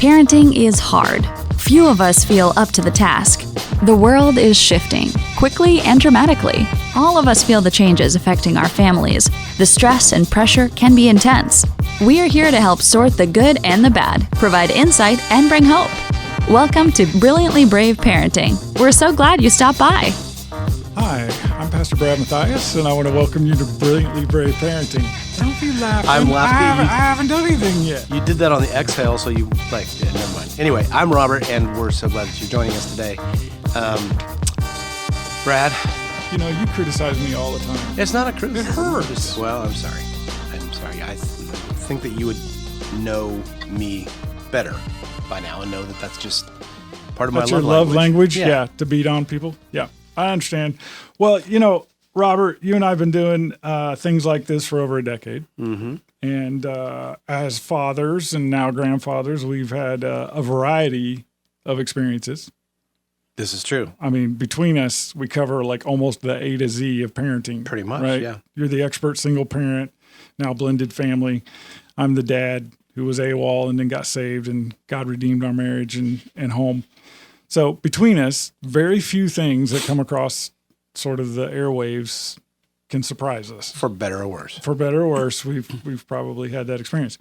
Parenting is hard. Few of us feel up to the task. The world is shifting, quickly and dramatically. All of us feel the changes affecting our families. The stress and pressure can be intense. We are here to help sort the good and the bad, provide insight, and bring hope. Welcome to Brilliantly Brave Parenting. We're so glad you stopped by. Hi, I'm Pastor Brad Mathias, and I want to welcome you to Brilliantly Brave Parenting. Don't be laughing. I'm laughing. I haven't done anything yet. You did that on the exhale, so you, yeah, never mind. Anyway, I'm Robert, and we're so glad that you're joining us today. Brad? You know, you criticize me all the time. It's not a criticism. It hurts. Well, I'm sorry. I think that you would know me better by now and know that that's just part of my love language. That's your love language? Yeah, to beat on people? Yeah, I understand. Well, you know, Robert, you and I have been doing things like this for over a decade. Mm-hmm. And as fathers and now grandfathers, we've had a variety of experiences. This is true. I mean, between us, we cover like almost the A to Z of parenting. Pretty much, right? Yeah. You're the expert single parent, now blended family. I'm the dad who was AWOL and then got saved, and God redeemed our marriage and home. So between us, very few things that come across sort of the airwaves can surprise us. For better or worse. For better or worse, we've probably had that experience.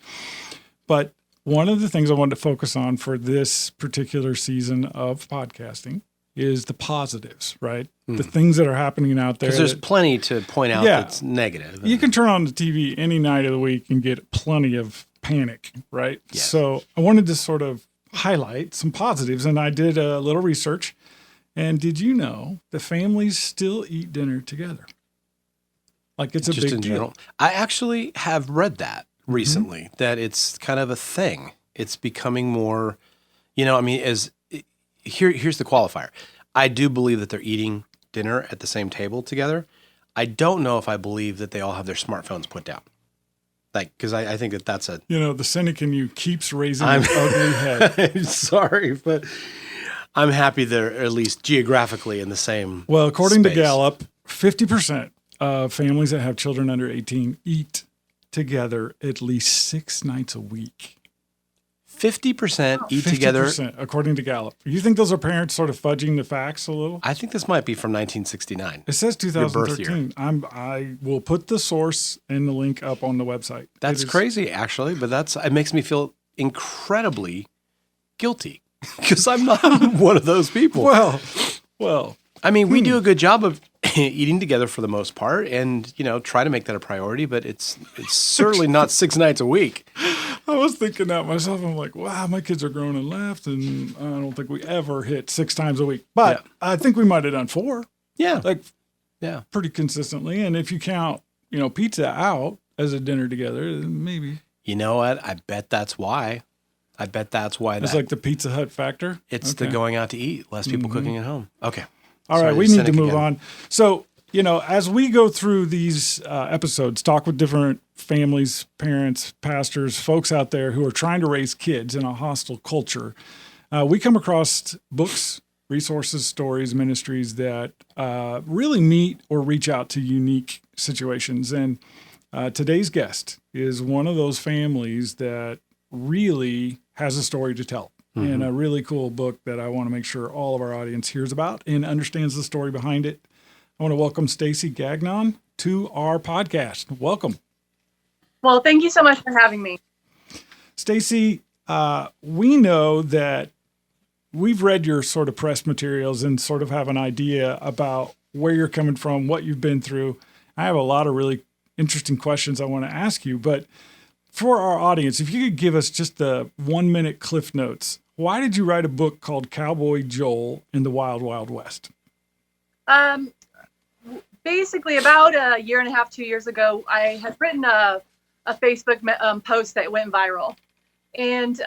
But one of the things I wanted to focus on for this particular season of podcasting is the positives, right? The things that are happening out there. Because there's plenty to point out that's negative. You can turn on the TV any night of the week and get plenty of panic, right? Yes. So I wanted to sort of highlight some positives, and I did a little research. And did you know the families still eat dinner together? Like it's a just big in deal. general. I actually have read that recently, that it's kind of a thing. It's becoming more, here's the qualifier. I do believe that they're eating dinner at the same table together. I don't know if I believe that they all have their smartphones put down. Because I think that that's a... the cynic in you keeps raising its ugly head. I'm sorry, but I'm happy they're at least geographically in the same Well, according space. to Gallup, 50% of families that have children under 18 eat together at least 6 nights a week. 50% eat 50%, together. according to Gallup. You think those are parents sort of fudging the facts a little? I think this might be from 1969. It says Your birth year. 2013. I will put the source and the link up on the website. That's crazy, actually, but it makes me feel incredibly guilty because I'm not one of those people. Well. I mean, we do a good job of eating together for the most part, and try to make that a priority. But it's certainly not 6 nights a week. I was thinking that myself. I'm like, wow, my kids are grown and left, and I don't think we ever hit 6 times a week. But I think we might have done 4. Yeah, pretty consistently. And if you count, pizza out as a dinner together, then maybe. You know what? I bet that's why. It's like the Pizza Hut factor. It's the going out to eat, less people cooking at home. Okay. All right, we need to move on. So, as we go through these episodes, talk with different families, parents, pastors, folks out there who are trying to raise kids in a hostile culture, we come across books, resources, stories, ministries that really meet or reach out to unique situations. And today's guest is one of those families that really has a story to tell. And a really cool book that I want to make sure all of our audience hears about and understands the story behind it. I want to welcome Stacey Gagnon to our podcast. Welcome. Well, thank you so much for having me. Stacey, we know that we've read your sort of press materials and sort of have an idea about where you're coming from, what you've been through. I have a lot of really interesting questions I want to ask you, but for our audience, if you could give us just the 1-minute cliff notes, why did you write a book called Cowboy Joel in the Wild Wild West? Basically, about a year and a half, 2 years ago, I had written a Facebook post that went viral. And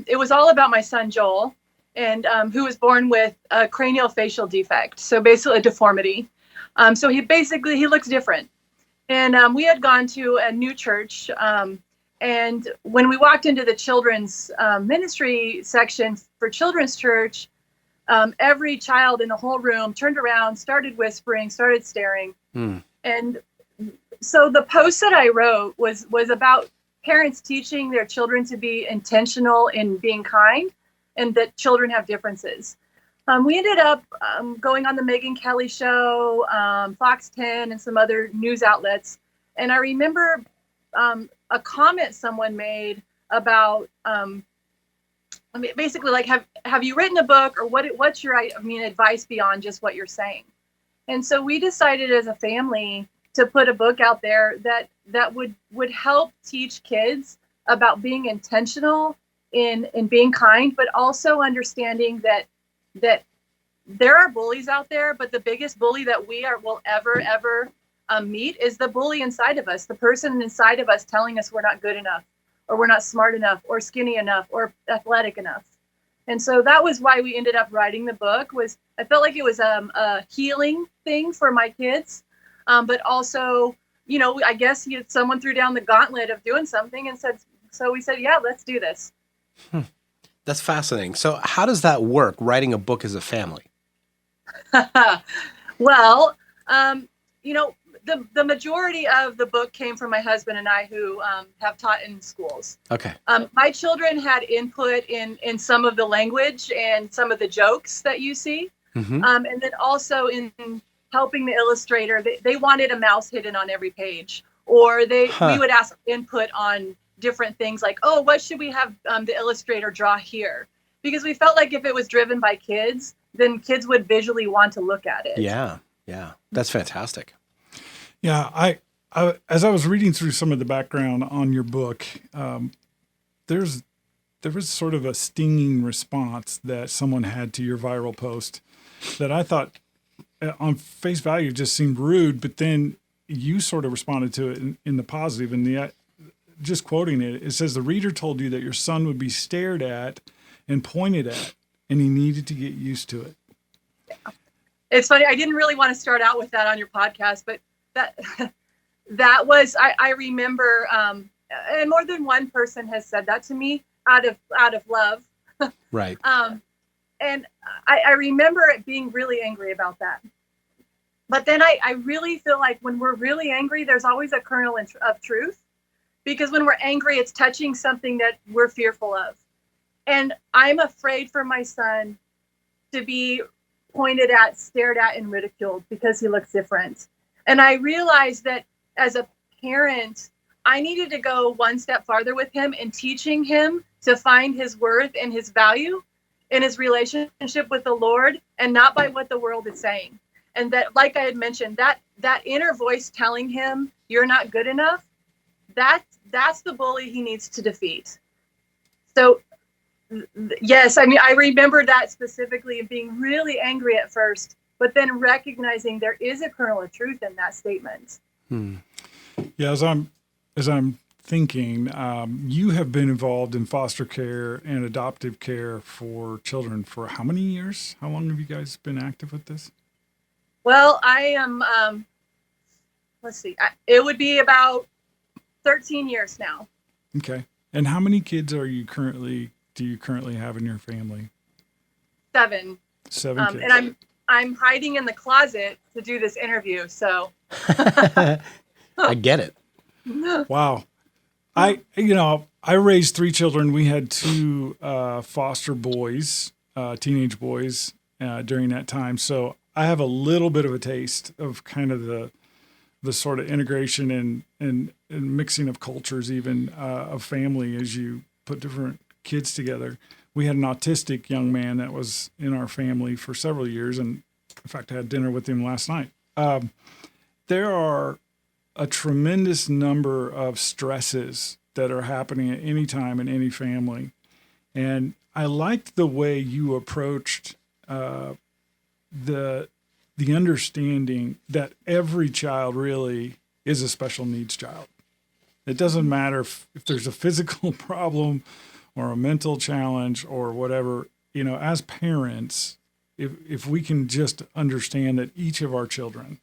it was all about my son, Joel, and who was born with a cranial facial defect. So basically a deformity. So he looks different. And we had gone to a new church. And when we walked into the children's ministry section for children's church, every child in the whole room turned around, started whispering, started staring. And so the post that I wrote was about parents teaching their children to be intentional in being kind, and that children have differences. We ended up going on the Megyn Kelly show, Fox 10, and some other news outlets. And I remember a comment someone made about, basically like, have you written a book, or what's your advice beyond just what you're saying? And so we decided as a family to put a book out there that would help teach kids about being intentional in being kind, but also understanding that there are bullies out there, but the biggest bully that will ever meet is the bully inside of us, the person inside of us telling us we're not good enough, or we're not smart enough, or skinny enough, or athletic enough. And so that was why we ended up writing the book. I felt like it was a healing thing for my kids, but also, I guess someone threw down the gauntlet of doing something and so we said, yeah, let's do this. That's fascinating. So how does that work, writing a book as a family? Well, the majority of the book came from my husband and I, who have taught in schools. Okay. My children had input in some of the language and some of the jokes that you see. Mm-hmm. And then also in helping the illustrator, they wanted a mouse hidden on every page, or we would ask input on different things like, oh, what should we have the illustrator draw here? Because we felt like if it was driven by kids, then kids would visually want to look at it. Yeah. That's fantastic. Yeah, I as I was reading through some of the background on your book, there was sort of a stinging response that someone had to your viral post that I thought on face value just seemed rude, but then you sort of responded to it in the positive. And just quoting it, it says, the reader told you that your son would be stared at and pointed at, and he needed to get used to it. Yeah. It's funny. I didn't really want to start out with that on your podcast, but that was, I remember, and more than one person has said that to me out of love. Right. And I remember it being really angry about that. But then I really feel like when we're really angry, there's always a kernel of truth, because when we're angry, it's touching something that we're fearful of. And I'm afraid for my son to be pointed at, stared at, and ridiculed because he looks different. And I realized that as a parent, I needed to go one step farther with him in teaching him to find his worth and his value in his relationship with the Lord, and not by what the world is saying. And that, like I had mentioned, that inner voice telling him you're not good enough, that's the bully he needs to defeat. So yes, I remember that specifically, and being really angry at first, but then recognizing there is a kernel of truth in that statement. Yeah, as I'm thinking, you have been involved in foster care and adoptive care for children for how many years? How long have you guys been active with this? Well, I am, let's see, it would be about 13 years now. Okay. And how many kids do you currently have in your family? 7. 7 kids. And I'm hiding in the closet to do this interview, so. I get it. Wow. I raised 3 children. We had 2 foster boys, teenage boys, during that time. So I have a little bit of a taste of kind of the sort of integration and mixing of cultures, even of family, as you put different kids together. We had an autistic young man that was in our family for several years, and in fact, I had dinner with him last night. There are a tremendous number of stresses that are happening at any time in any family, and I liked the way you approached the understanding that every child really is a special needs child. It doesn't matter if there's a physical problem or a mental challenge or whatever, as parents, if we can just understand that each of our children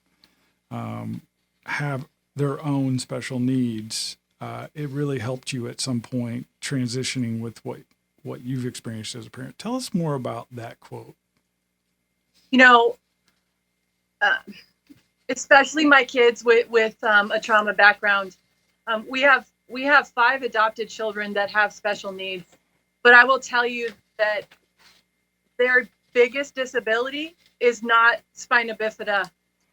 have their own special needs, it really helped you at some point transitioning with what you've experienced as a parent. Tell us more about that quote. Especially my kids with a trauma background. We have we have 5 adopted children that have special needs, but I will tell you that their biggest disability is not spina bifida.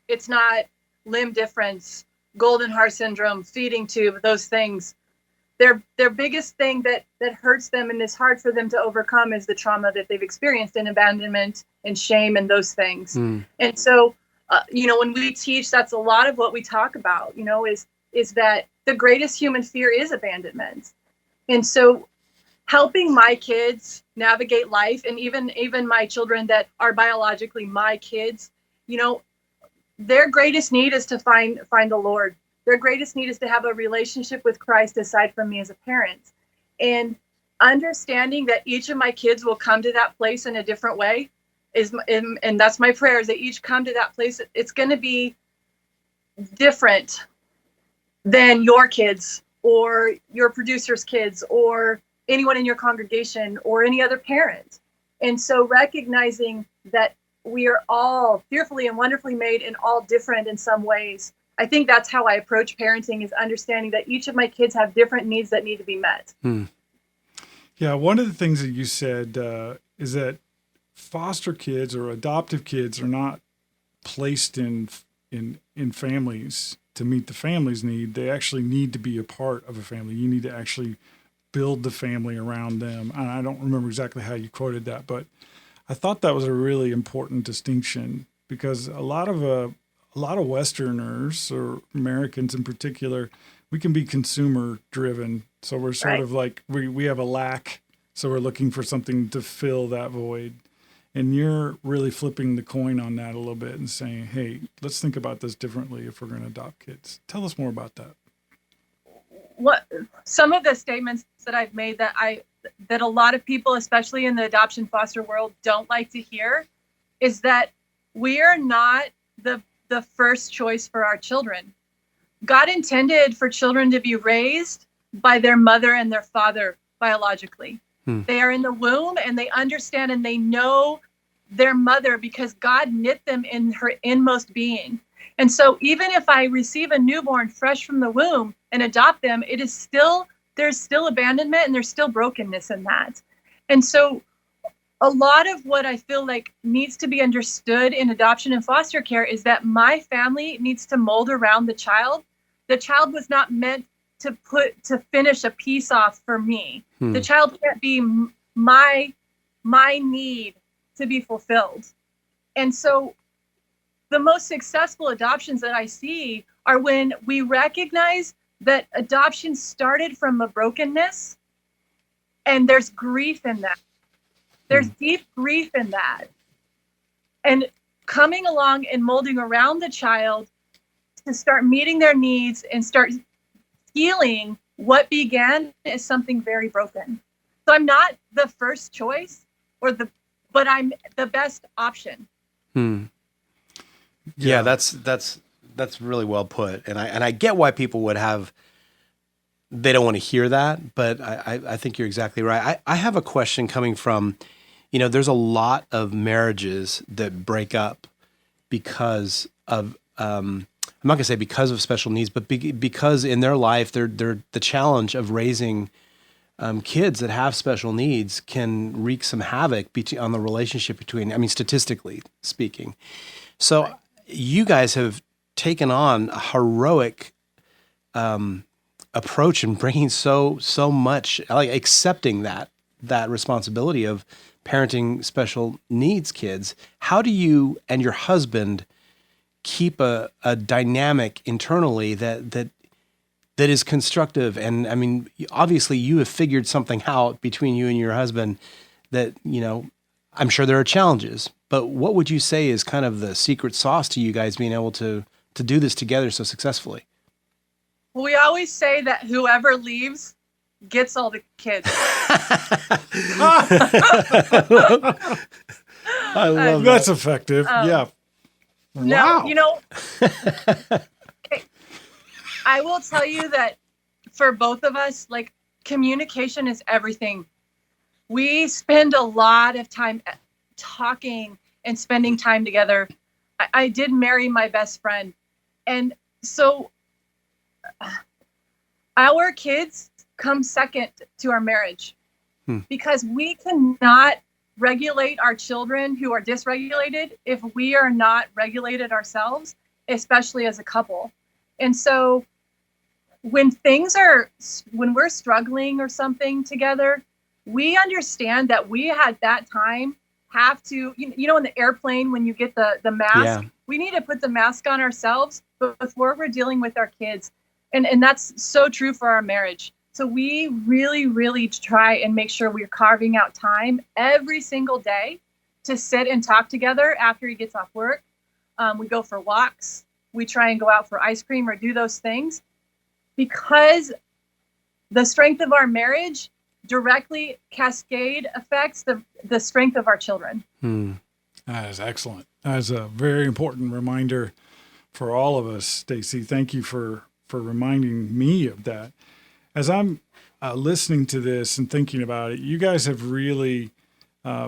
It's not limb difference, golden heart syndrome, feeding tube, those things. Their biggest thing that hurts them and is hard for them to overcome is the trauma that they've experienced in abandonment and shame and those things. And so, when we teach, that's a lot of what we talk about, is that the greatest human fear is abandonment. And so helping my kids navigate life, and even my children that are biologically my kids, their greatest need is to find the Lord. Their greatest need is to have a relationship with Christ aside from me as a parent. And understanding that each of my kids will come to that place in a different way and that's my prayer, is that each come to that place. It's going to be different than your kids or your producer's kids or anyone in your congregation or any other parent. And so recognizing that we are all fearfully and wonderfully made and all different in some ways. I think that's how I approach parenting, is understanding that each of my kids have different needs that need to be met. Yeah, one of the things that you said is that foster kids or adoptive kids are not placed in families to meet the family's need. They actually need to be a part of a family. You need to actually build the family around them. And I don't remember exactly how you quoted that, but I thought that was a really important distinction, because a lot of Westerners, or Americans in particular, we can be consumer driven. So we're sort of like, we have a lack. So we're looking for something to fill that void. And you're really flipping the coin on that a little bit and saying, hey, let's think about this differently if we're going to adopt kids. Tell us more about that. What some of the statements that I've made that a lot of people, especially in the adoption foster world, don't like to hear, is that we are not the first choice for our children. God intended for children to be raised by their mother and their father biologically. They are in the womb and they understand and they know their mother because God knit them in her inmost being. And so even if I receive a newborn fresh from the womb and adopt them, there's still abandonment and there's still brokenness in that. And so a lot of what I feel like needs to be understood in adoption and foster care is that my family needs to mold around the child. The child was not meant to finish a piece off for me. The child can't be my need to be fulfilled. And so the most successful adoptions that I see are when we recognize that adoption started from a brokenness, and there's grief in that. There's deep grief in that. And coming along and molding around the child to start meeting their needs and start healing what began as something very broken. So I'm not the first choice but I'm the best option. Yeah, that's really well put. And I get why people would they don't want to hear that, but I think you're exactly right. I have a question coming from, there's a lot of marriages that break up because of, I'm not going to say because of special needs, but because in their life, they're the challenge of raising kids that have special needs can wreak some havoc on the relationship between, statistically speaking. So you guys have taken on a heroic approach in bringing so much, like accepting that responsibility of parenting special needs kids. How do you and your husband keep a dynamic internally that is constructive? And obviously you have figured something out between you and your husband that, I'm sure there are challenges, but what would you say is kind of the secret sauce to you guys being able to do this together so successfully? We always say that whoever leaves gets all the kids. I love that. That's effective. Yeah. Wow. No, I will tell you that for both of us, like, communication is everything. We spend a lot of time talking and spending time together. I did marry my best friend. And so our kids come second to our marriage because we cannot regulate our children who are dysregulated if we are not regulated ourselves, especially as a couple. And so when we're struggling or something together, we understand that we at that time have to, in the airplane, when you get the mask, we need to put the mask on ourselves before we're dealing with our kids. And that's so true for our marriage. So we really, really try and make sure we're carving out time every single day to sit and talk together after he gets off work. We go for walks. We try and go out for ice cream or do those things because the strength of our marriage directly cascade affects the strength of our children. That is excellent. That is a very important reminder for all of us, Stacey. Thank you for reminding me of that. As I'm listening to this and thinking about it, you guys have really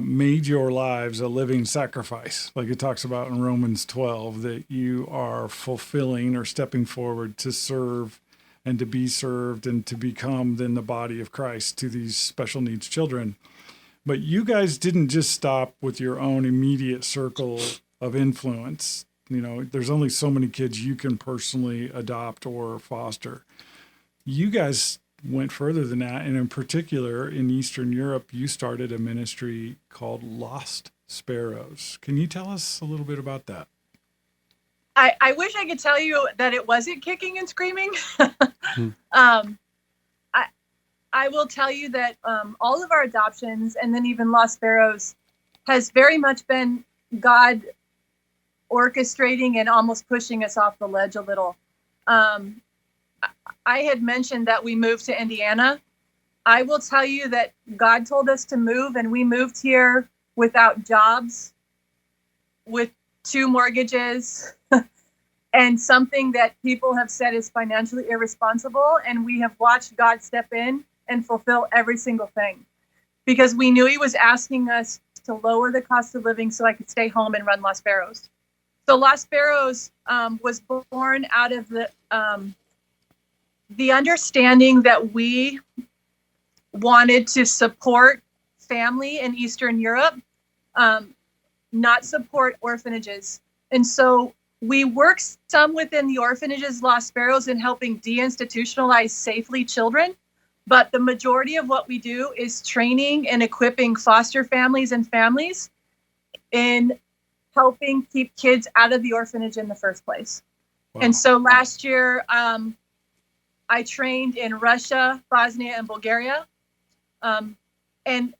made your lives a living sacrifice, like it talks about in Romans 12, that you are fulfilling or stepping forward to serve and to be served and to become then the body of Christ to these special needs children. But you guys didn't just stop with your own immediate circle of influence. There's only so many kids you can personally adopt or foster. You guys went further than that. And in particular, in Eastern Europe, you started a ministry called Lost Sparrows. Can you tell us a little bit about that? I wish I could tell you that it wasn't kicking and screaming. I will tell you that all of our adoptions and then even Lost Sparrows has very much been God orchestrating and almost pushing us off the ledge a little. I had mentioned that we moved to Indiana. I will tell you that God told us to move, and we moved here without jobs, with 2 mortgages, and something that people have said is financially irresponsible. And we have watched God step in and fulfill every single thing because we knew he was asking us to lower the cost of living so I could stay home and run Lost Sparrows. So Lost Sparrows was born out of the understanding that we wanted to support family in Eastern Europe, not support orphanages. And so we work some within the orphanages, Lost Sparrows, in helping deinstitutionalize safely children. But the majority of what we do is training and equipping foster families and families in helping keep kids out of the orphanage in the first place. Wow. And so last year, I trained in Russia, Bosnia, and Bulgaria. And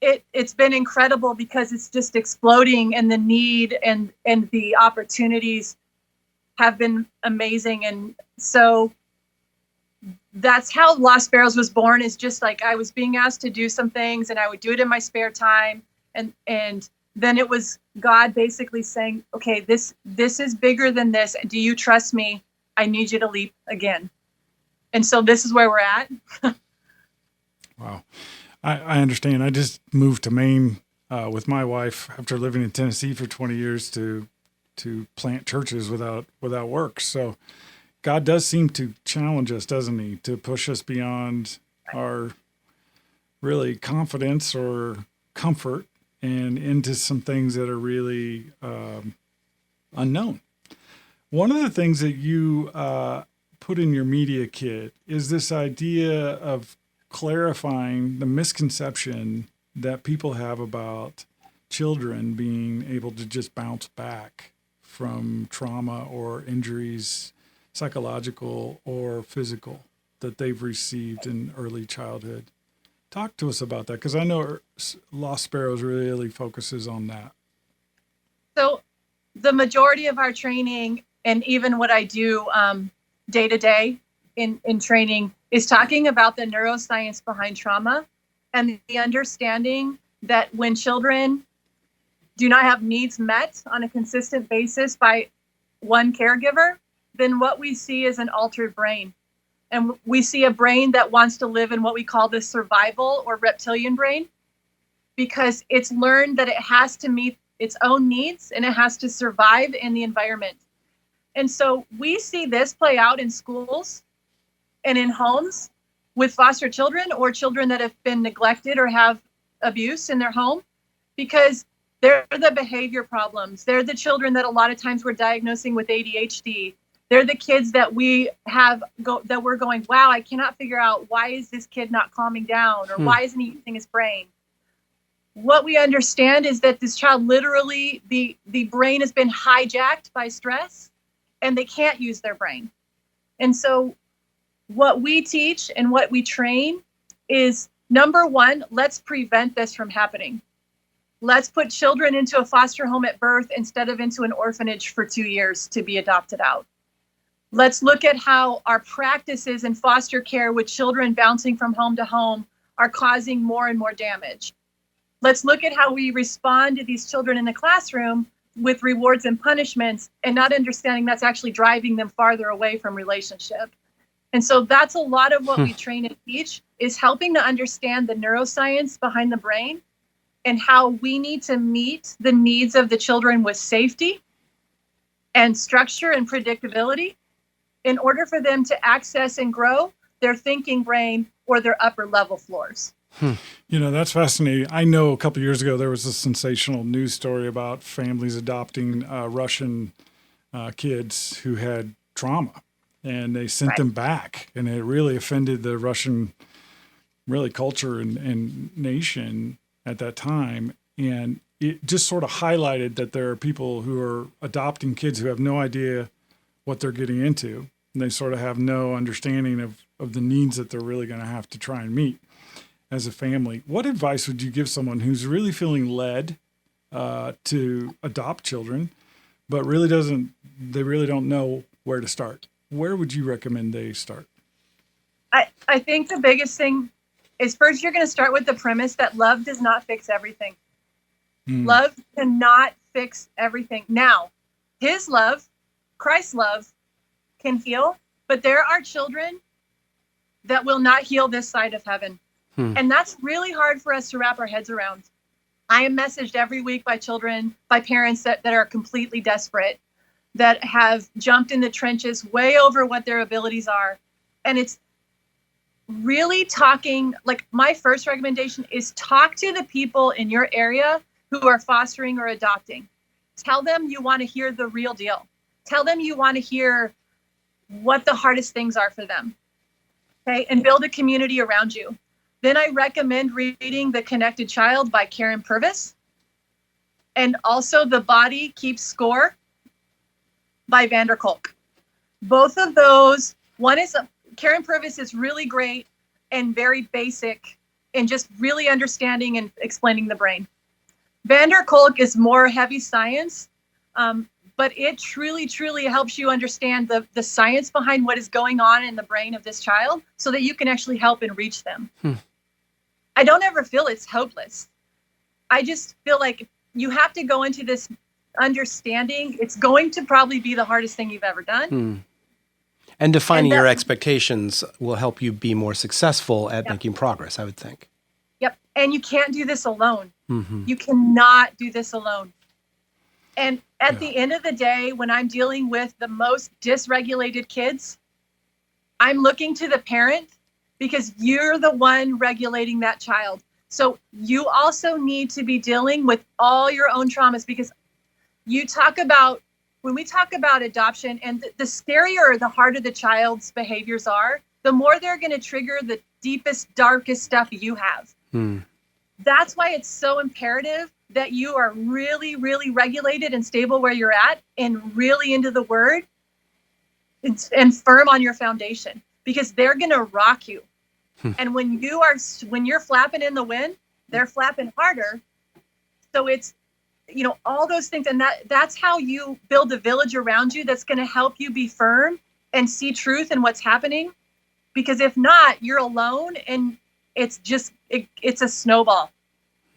it's been incredible because it's just exploding, and the need and the opportunities have been amazing. And so that's how Lost Sparrows was born, is just like I was being asked to do some things and I would do it in my spare time. And then it was God basically saying, okay, this is bigger than this. Do you trust me? I need you to leap again. And so this is where we're at. Wow. I understand. I just moved to Maine with my wife after living in Tennessee for 20 years to plant churches without work. So God does seem to challenge us, doesn't he, to push us beyond our really confidence or comfort and into some things that are really unknown. One of the things that you put in your media kit is this idea of clarifying the misconception that people have about children being able to just bounce back from trauma or injuries, psychological or physical, that they've received in early childhood. Talk to us about that, because I know Lost Sparrows really focuses on that. So the majority of our training, and even what I do day to day in training, is talking about the neuroscience behind trauma and the understanding that when children do not have needs met on a consistent basis by one caregiver, then what we see is an altered brain. And we see a brain that wants to live in what we call the survival or reptilian brain, because it's learned that it has to meet its own needs and it has to survive in the environment. And so we see this play out in schools and in homes with foster children or children that have been neglected or have abuse in their home, because they're the behavior problems. They're the children that a lot of times we're diagnosing with ADHD. They're the kids that we're going, wow, I cannot figure out, why is this kid not calming down, or why isn't he using his brain? What we understand is that this child literally, the brain has been hijacked by stress and they can't use their brain. And so what we teach and what we train is, number one, let's prevent this from happening. Let's put children into a foster home at birth instead of into an orphanage for 2 years to be adopted out. Let's look at how our practices in foster care with children bouncing from home to home are causing more and more damage. Let's look at how we respond to these children in the classroom with rewards and punishments, and not understanding that's actually driving them farther away from relationship. And so that's a lot of what we train and teach, is helping to understand the neuroscience behind the brain and how we need to meet the needs of the children with safety and structure and predictability in order for them to access and grow their thinking brain or their upper level floors. You know, that's fascinating. I know a couple of years ago, there was a sensational news story about families adopting Russian kids who had trauma, and they sent them back, and it really offended the Russian culture and nation at that time. And it just sort of highlighted that there are people who are adopting kids who have no idea what they're getting into, and they sort of have no understanding of the needs that they're really going to have to try and meet as a family. What advice would you give someone who's really feeling led to adopt children, but really don't know where to start? Where would you recommend they start? I think the biggest thing is, first, you're going to start with the premise that love does not fix everything. Love cannot fix everything. Now, his love, Christ's love, can heal, but there are children that will not heal this side of heaven. And that's really hard for us to wrap our heads around. I am messaged every week by parents that are completely desperate, that have jumped in the trenches way over what their abilities are. And it's really talking, like, my first recommendation is talk to the people in your area who are fostering or adopting. Tell them you want to hear the real deal. Tell them you want to hear what the hardest things are for them. Okay, and build a community around you. Then I recommend reading The Connected Child by Purvis, and also The Body Keeps Score by Vander Kolk. Both of those, Karen Purvis is really great and very basic in just really understanding and explaining the brain. Vander Kolk is more heavy science, but it truly, truly helps you understand the science behind what is going on in the brain of this child so that you can actually help and reach them. I don't ever feel it's hopeless. I just feel like you have to go into this understanding it's going to probably be the hardest thing you've ever done. And defining your expectations will help you be more successful at making progress, I would think. Yep. And you can't do this alone. You cannot do this alone. And at the end of the day, when I'm dealing with the most dysregulated kids, I'm looking to the parent, because you're the one regulating that child. So you also need to be dealing with all your own traumas, because when we talk about adoption, and the scarier, the harder the child's behaviors are, the more they're going to trigger the deepest, darkest stuff you have. That's why it's so imperative that you are really, really regulated and stable where you're at, and really into the word and firm on your foundation, because they're going to rock you. And when you're flapping in the wind, they're flapping harder. So it's, all those things. And that's how you build a village around you that's going to help you be firm and see truth in what's happening. Because if not, you're alone, and it's just, it's a snowball.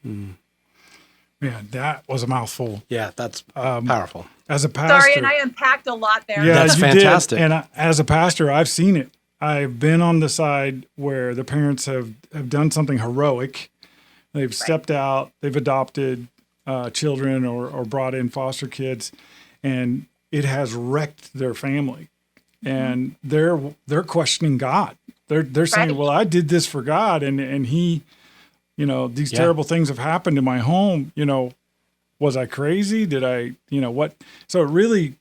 Yeah, that was a mouthful. Yeah, that's powerful. As a pastor. Sorry, and I unpacked a lot there. Yeah, that's fantastic. And as a pastor, I've seen it. I've been on the side where the parents have done something heroic. They've stepped out, they've adopted children or brought in foster kids, and it has wrecked their family. and they're questioning God. They're saying, well, I did this for God, and he, these terrible things have happened in my home. Was I crazy? Did I, what? So really,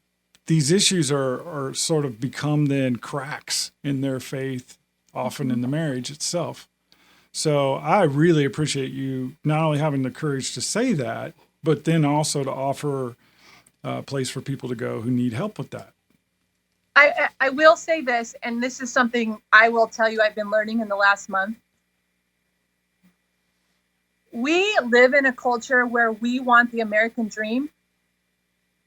these issues are sort of become then cracks in their faith, often in the marriage itself. So I really appreciate you not only having the courage to say that, but then also to offer a place for people to go who need help with that. I will say this, and this is something I will tell you I've been learning in the last month. We live in a culture where we want the American dream,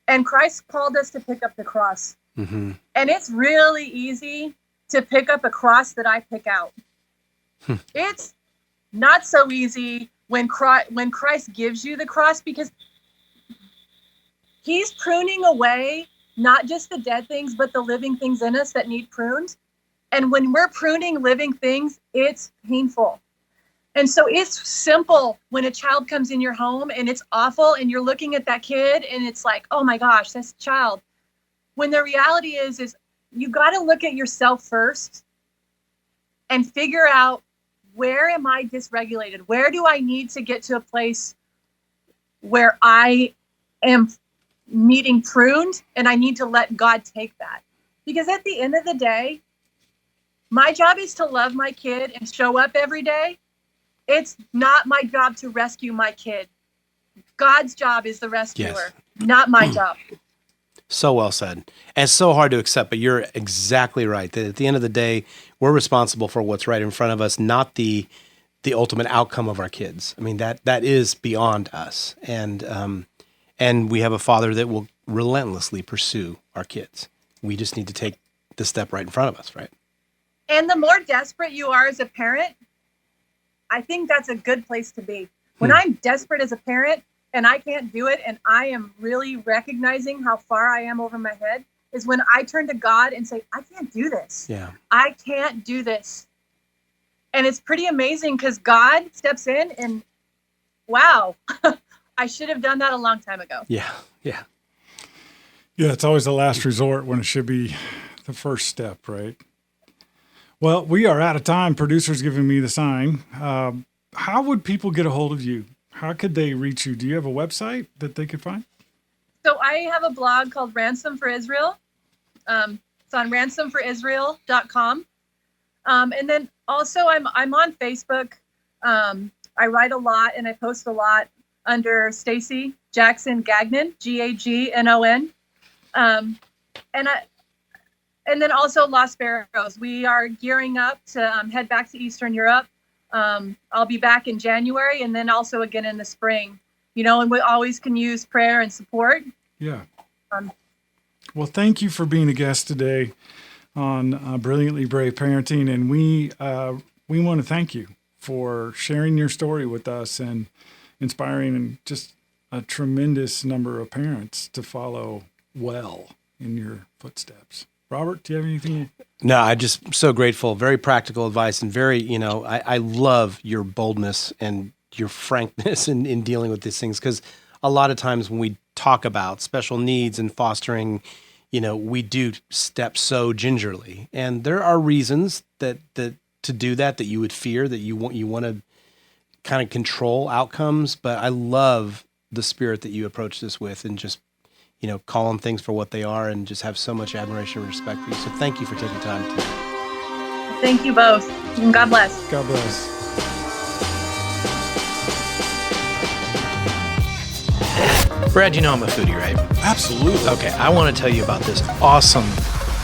and Christ called us to pick up the cross. Mm-hmm. And it's really easy to pick up a cross that I pick out. It's not so easy when Christ gives you the cross, because he's pruning away not just the dead things, but the living things in us that need pruned. And when we're pruning living things, it's painful. And so it's simple when a child comes in your home and it's awful and you're looking at that kid and it's like, oh my gosh, that's a child. When the reality is you got to look at yourself first and figure out, where am I dysregulated? Where do I need to get to a place where I am needing pruned, and I need to let God take that? Because at the end of the day, my job is to love my kid and show up every day. It's not my job to rescue my kid. God's job is the rescuer, not my job. So well said. And it's so hard to accept, but you're exactly right. That at the end of the day, we're responsible for what's right in front of us, not the ultimate outcome of our kids. I mean, that is beyond us. And we have a Father that will relentlessly pursue our kids. We just need to take the step right in front of us, right? And the more desperate you are as a parent, I think that's a good place to be. When I'm desperate as a parent and I can't do it, and I am really recognizing how far I am over my head, is when I turn to God and say, I can't do this. Yeah. I can't do this. And it's pretty amazing because God steps in and, wow, I should have done that a long time ago. Yeah. Yeah, it's always the last resort when it should be the first step, right? Well, we are out of time. Producer's giving me the sign. How would people get a hold of you? How could they reach you? Do you have a website that they could find? So I have a blog called Ransom for Israel. It's on ransomforisrael.com. And then also I'm on Facebook. I write a lot and I post a lot under Stacey Gagnon, Gagnon. And then also Los Barros. We are gearing up to head back to Eastern Europe. I'll be back in January and then also again in the spring. And we always can use prayer and support. Yeah. Well, thank you for being a guest today on Brilliantly Brave Parenting. And we want to thank you for sharing your story with us and inspiring and just a tremendous number of parents to follow well in your footsteps. Robert, do you have anything? No, I'm just so grateful. Very practical advice and very, I love your boldness and your frankness in dealing with these things, because a lot of times when we talk about special needs and fostering, we do step so gingerly, and there are reasons that to do that you would fear, that you want to kind of control outcomes. But I love the spirit that you approach this with, and just call them things for what they are, and just have so much admiration and respect for you. So thank you for taking time today. Thank you both, and God bless. God bless. Brad, I'm a foodie, right? Absolutely. Okay, I want to tell you about this awesome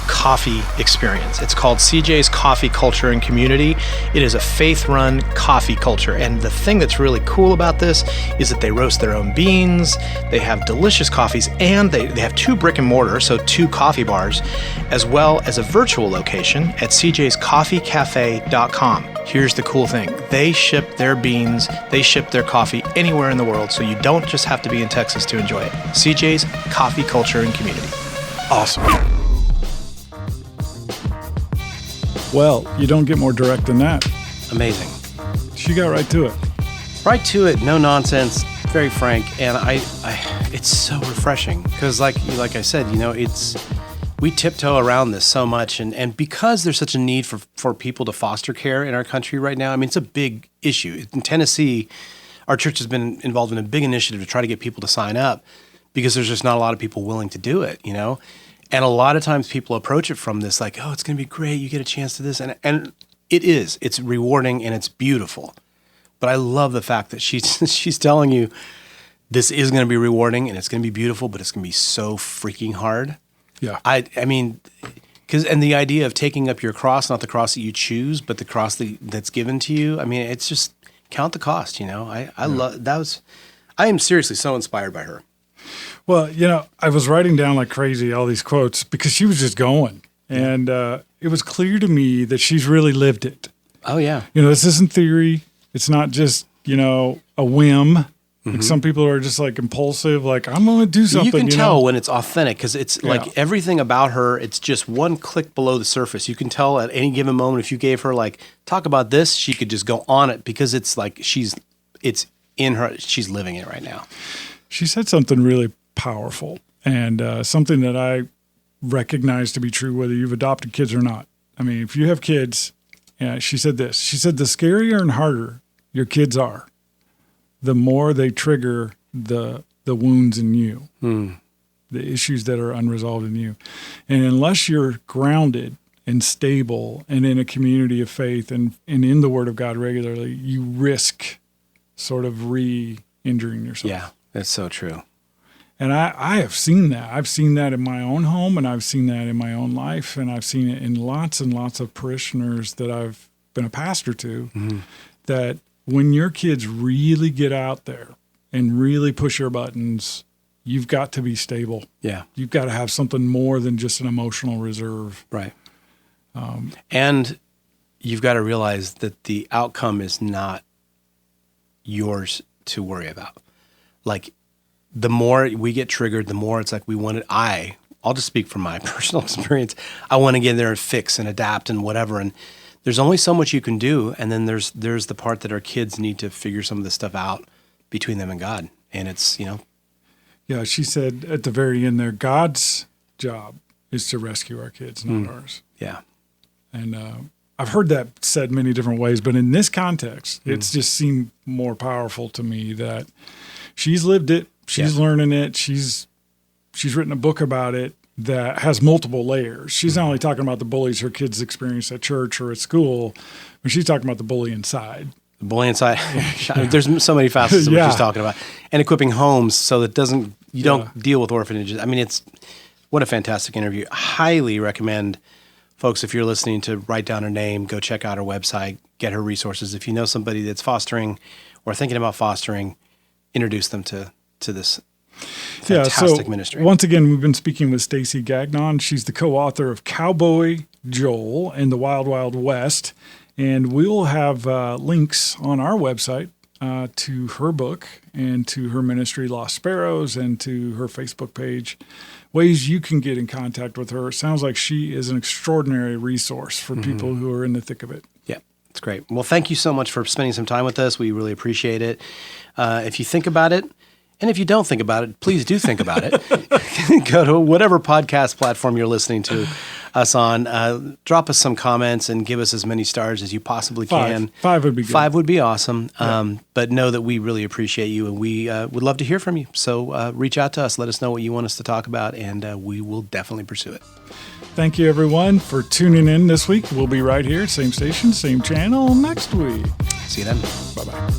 coffee experience. It's called CJ's Coffee Culture and Community. It is a faith-run coffee culture, and the thing that's really cool about this is that they roast their own beans, they have delicious coffees, and they have 2 brick and mortar, so 2 coffee bars, as well as a virtual location at cjscoffeecafe.com. Here's the cool thing. They ship their beans, they ship their coffee anywhere in the world, so you don't just have to be in Texas to enjoy it. CJ's Coffee Culture and Community. Awesome. Well, you don't get more direct than that. Amazing. She got right to it. Right to it, no nonsense, very frank, and I it's so refreshing, because like I said, it's we tiptoe around this so much, and because there's such a need for people to foster care in our country right now, I mean, it's a big issue. In Tennessee, our church has been involved in a big initiative to try to get people to sign up because there's just not a lot of people willing to do it, you know? And a lot of times people approach it from this like, oh, it's going to be great, you get a chance to this, and it is. It's rewarding and it's beautiful. But I love the fact that she's telling you this is going to be rewarding and it's going to be beautiful, but it's going to be so freaking hard. Yeah. I mean, and the idea of taking up your cross, not the cross that you choose, but the cross that's given to you. I mean, it's just count the cost, you know. I am seriously so inspired by her. Well, you know, I was writing down like crazy all these quotes because she was just going. And it was clear to me that she's really lived it. Oh, yeah. You know, this isn't theory. It's not just, you know, a whim. Like some people are just like impulsive, like I'm going to do something. You can tell when it's authentic because it's like everything about her, it's just one click below the surface. You can tell at any given moment if you gave her like, talk about this, she could just go on it because it's like it's in her, she's living it right now. She said something really powerful and something that I recognize to be true whether you've adopted kids or not. I mean, if you have kids, she said this. She said, the scarier and harder your kids are, the more they trigger the wounds in you, the issues that are unresolved in you. And unless you're grounded and stable and in a community of faith and in the Word of God regularly, you risk sort of re-injuring yourself. Yeah, that's so true. And I have seen that. I've seen that in my own home, and I've seen that in my own life, and I've seen it in lots and lots of parishioners that I've been a pastor to, that when your kids really get out there and really push your buttons, you've got to be stable. Yeah. You've got to have something more than just an emotional reserve. Right. And you've got to realize that the outcome is not yours to worry about. Like, the more we get triggered, the more it's like I'll just speak from my personal experience. I want to get in there and fix and adapt and whatever. And there's only so much you can do. And then there's the part that our kids need to figure some of this stuff out between them and God. And it's, you know. Yeah, she said at the very end there, God's job is to rescue our kids, not ours. Yeah. And I've heard that said many different ways, but in this context, it's just seemed more powerful to me that she's lived it. She's learning it. She's written a book about it that has multiple layers. She's not only talking about the bullies her kids experience at church or at school, but she's talking about the bully inside. The bully inside. There's so many facets of what she's talking about. And equipping homes so that you don't deal with orphanages. I mean, what a fantastic interview. Highly recommend folks, if you're listening, to write down her name, go check out her website, get her resources. If you know somebody that's fostering or thinking about fostering, introduce them to this fantastic ministry. Once again, we've been speaking with Stacey Gagnon. She's the co-author of Cowboy, Joel, and the Wild Wild West. And we'll have links on our website to her book and to her ministry, Lost Sparrows, and to her Facebook page, ways you can get in contact with her. It sounds like she is an extraordinary resource for people who are in the thick of it. Yeah, it's great. Well, thank you so much for spending some time with us. We really appreciate it. If you think about it, and if you don't think about it, please do think about it. Go to whatever podcast platform you're listening to us on. Drop us some comments and give us as many stars as you possibly can. 5 would be good. 5 would be awesome. But know that we really appreciate you, and we would love to hear from you. So reach out to us. Let us know what you want us to talk about, and we will definitely pursue it. Thank you, everyone, for tuning in this week. We'll be right here, same station, same channel, next week. See you then. Bye-bye.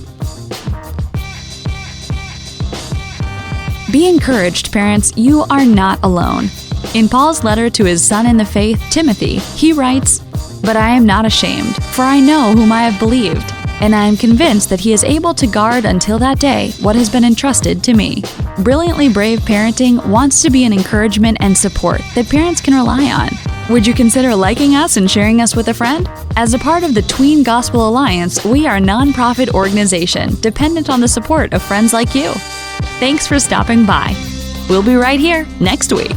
Be encouraged, parents, you are not alone. In Paul's letter to his son in the faith, Timothy, he writes, "But I am not ashamed, for I know whom I have believed, and I am convinced that he is able to guard until that day what has been entrusted to me." Brilliantly Brave Parenting wants to be an encouragement and support that parents can rely on. Would you consider liking us and sharing us with a friend? As a part of the Tween Gospel Alliance, we are a nonprofit organization dependent on the support of friends like you. Thanks for stopping by. We'll be right here next week.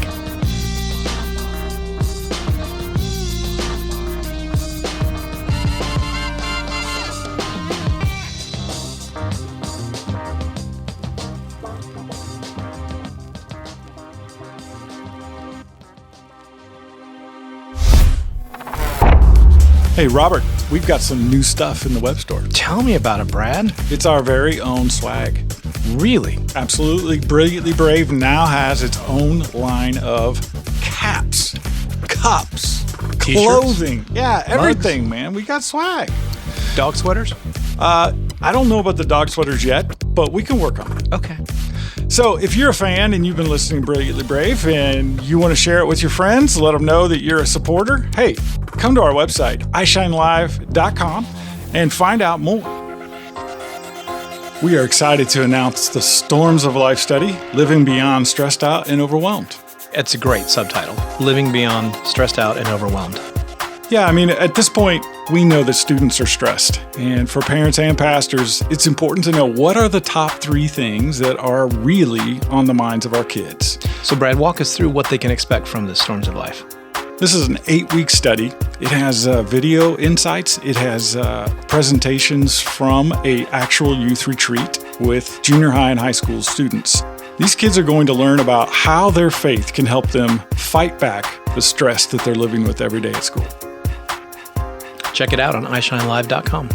Hey, Robert, we've got some new stuff in the web store. Tell me about it, Brad. It's our very own swag. Really? Absolutely. Brilliantly Brave now has its own line of caps, cups, T-shirts? clothing. Yeah, everything, man. We got swag. Dog sweaters? I don't know about the dog sweaters yet, but we can work on it. Okay. So if you're a fan and you've been listening to Brilliantly Brave and you want to share it with your friends, let them know that you're a supporter, hey, come to our website, ishinelive.com, and find out more. We are excited to announce the Storms of Life study, Living Beyond Stressed Out and Overwhelmed. It's a great subtitle, Living Beyond Stressed Out and Overwhelmed. Yeah, I mean, at this point, we know that students are stressed. And for parents and pastors, it's important to know what are the top 3 things that are really on the minds of our kids. So, Brad, walk us through what they can expect from the Storms of Life. This is an 8-week study. It has video insights. It has presentations from an actual youth retreat with junior high and high school students. These kids are going to learn about how their faith can help them fight back the stress that they're living with every day at school. Check it out on ishinelive.com.